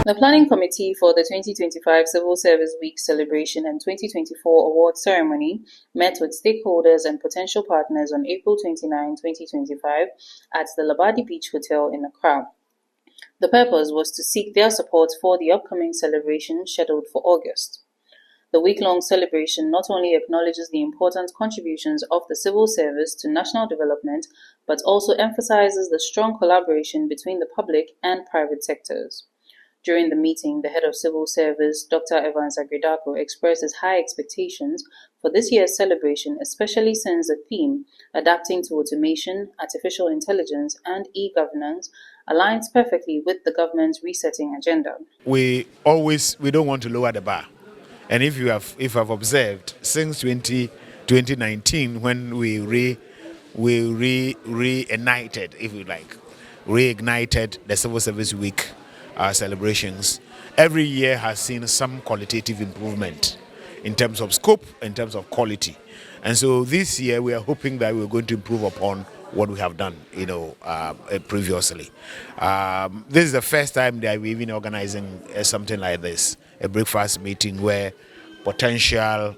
The Planning Committee for the 2025 Civil Service Week celebration and 2024 award ceremony met with stakeholders and potential partners on April 29, 2025 at the Labadi Beach Hotel in Accra. The purpose was to seek their support for the upcoming celebration scheduled for August. The week-long celebration not only acknowledges the important contributions of the civil service to national development, but also emphasizes the strong collaboration between the public and private sectors. During the meeting, the head of civil service, Dr. Evans Agredako, expressed his high expectations for this year's celebration, especially since the theme, adapting to automation, artificial intelligence, and e-governance, aligns perfectly with the government's resetting agenda. We don't want to lower the bar. And if you have observed, since 2019, when we reignited, if you like, reignited the Civil Service Week celebrations, every year has seen some qualitative improvement in terms of scope, in terms of quality. And so this year we are hoping that we're going to improve upon what we have done, previously. This is the first time that we've been organizing something like this, a breakfast meeting where potential,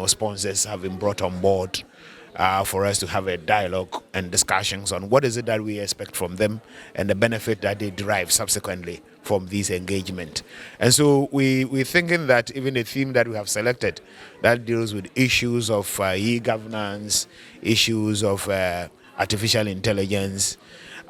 sponsors have been brought on board for us to have a dialogue and discussions on what is it that we expect from them and the benefit that they derive subsequently from this engagement. And so we're thinking that even the theme that we have selected that deals with issues of e-governance, issues of artificial intelligence,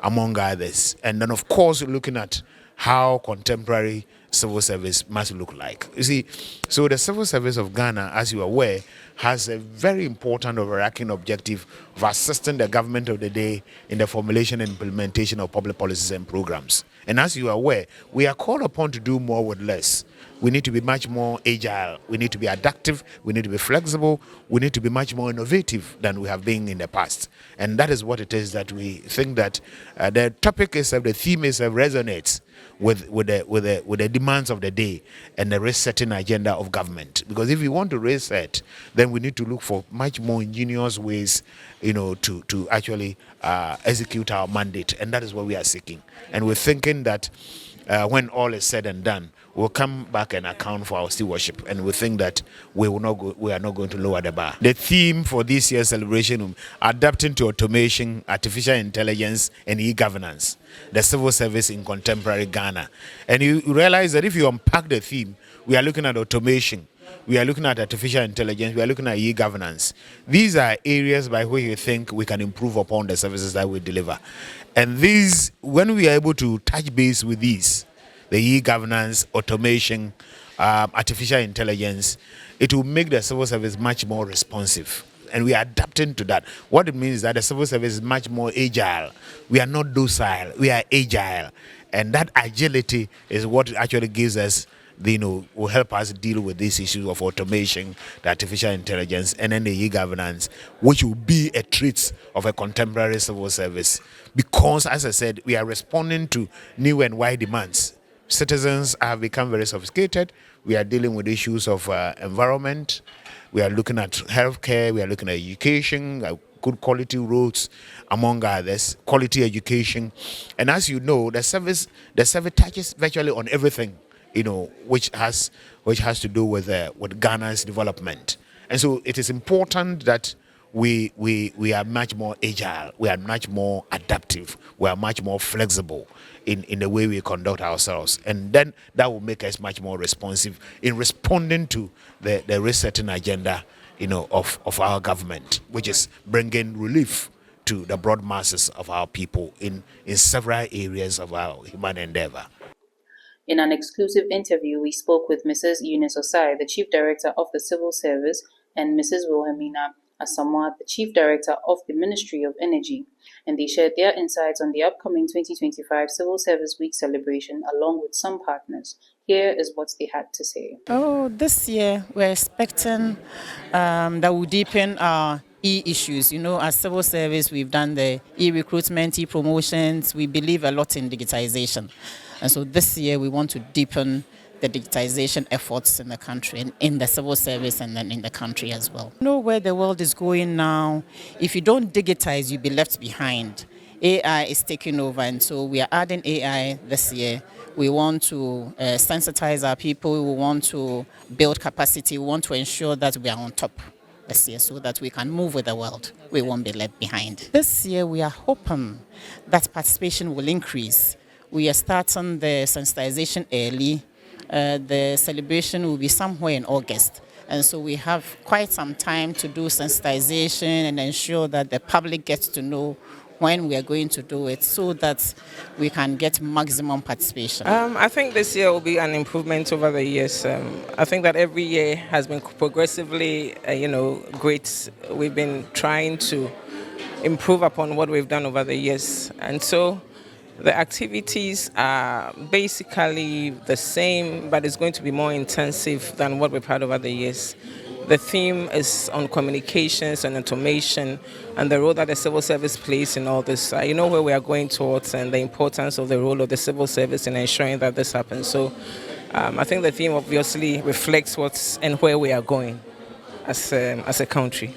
among others. And then, of course, looking at how contemporary civil service must look like. You see, so the civil service of Ghana, as you are aware, has a very important overarching objective of assisting the government of the day in the formulation and implementation of public policies and programs. And as you are aware, we are called upon to do more with less. We need to be much more agile. We need to be adaptive. We need to be flexible. We need to be much more innovative than we have been in the past. And that is what it is that we think that the topic itself, the theme itself resonates with the demands of the day and the resetting agenda of government. Because if we want to reset, then we need to look for much more ingenious ways, to actually execute our mandate. And that is what we are seeking. And we're thinking that when all is said and done, we'll come back and account for our stewardship, and we think that we are not going to lower the bar. The theme for this year's celebration: adapting to automation, artificial intelligence, and e-governance, the civil service in contemporary Ghana. And you realize that if you unpack the theme, we are looking at automation, we are looking at artificial intelligence, we are looking at e-governance. These are areas by which we think we can improve upon the services that we deliver. And these, when we are able to touch base with these, the e-governance, automation, artificial intelligence, it will make the civil service much more responsive. And we are adapting to that. What it means is that the civil service is much more agile. We are not docile, we are agile. And that agility is what actually gives us, will help us deal with these issues of automation, the artificial intelligence, and then the e-governance, which will be a trait of a contemporary civil service. Because, as I said, we are responding to new and wide demands. Citizens have become very sophisticated. We are dealing with issues of environment. We are looking at healthcare. We are looking at education, good quality roads, among others, quality education. And as you know, the service touches virtually on everything, which has to do with Ghana's development. And so it is important that we are much more agile, we are much more adaptive, we are much more flexible in the way we conduct ourselves. And then that will make us much more responsive in responding to the resetting agenda, of our government, which is bringing relief to the broad masses of our people in several areas of our human endeavor. In an exclusive interview, we spoke with Mrs. Eunice Osai, the Chief Director of the Civil Service, and Mrs. Wilhelmina Asamoah, the Chief Director of the Ministry of Energy, and they shared their insights on the upcoming 2025 Civil Service Week celebration along with some partners. Here is what they had to say. This year we're expecting that we'll deepen our e-issues. As civil service, we've done the e-recruitment, e-promotions. We believe a lot in digitization. And so this year we want to deepen the digitization efforts in the country and in the civil service and then in the country as well. Where the world is going now. If you don't digitize, you'll be left behind. AI is taking over, and so we are adding AI this year. We want to sensitize our people. We want to build capacity. We want to ensure that we are on top this year so that we can move with the world. We won't be left behind. This year, we are hoping that participation will increase. We are starting the sensitization early. The celebration will be somewhere in August. And so we have quite some time to do sensitization and ensure that the public gets to know when we are going to do it so that we can get maximum participation. I think this year will be an improvement over the years. I think that every year has been progressively, great. We've been trying to improve upon what we've done over the years. And so the activities are basically the same, but it's going to be more intensive than what we've had over the years. The theme is on communications and automation and the role that the civil service plays in all this. You know where we are going towards and the importance of the role of the civil service in ensuring that this happens. So I think the theme obviously reflects what's and where we are going as a country.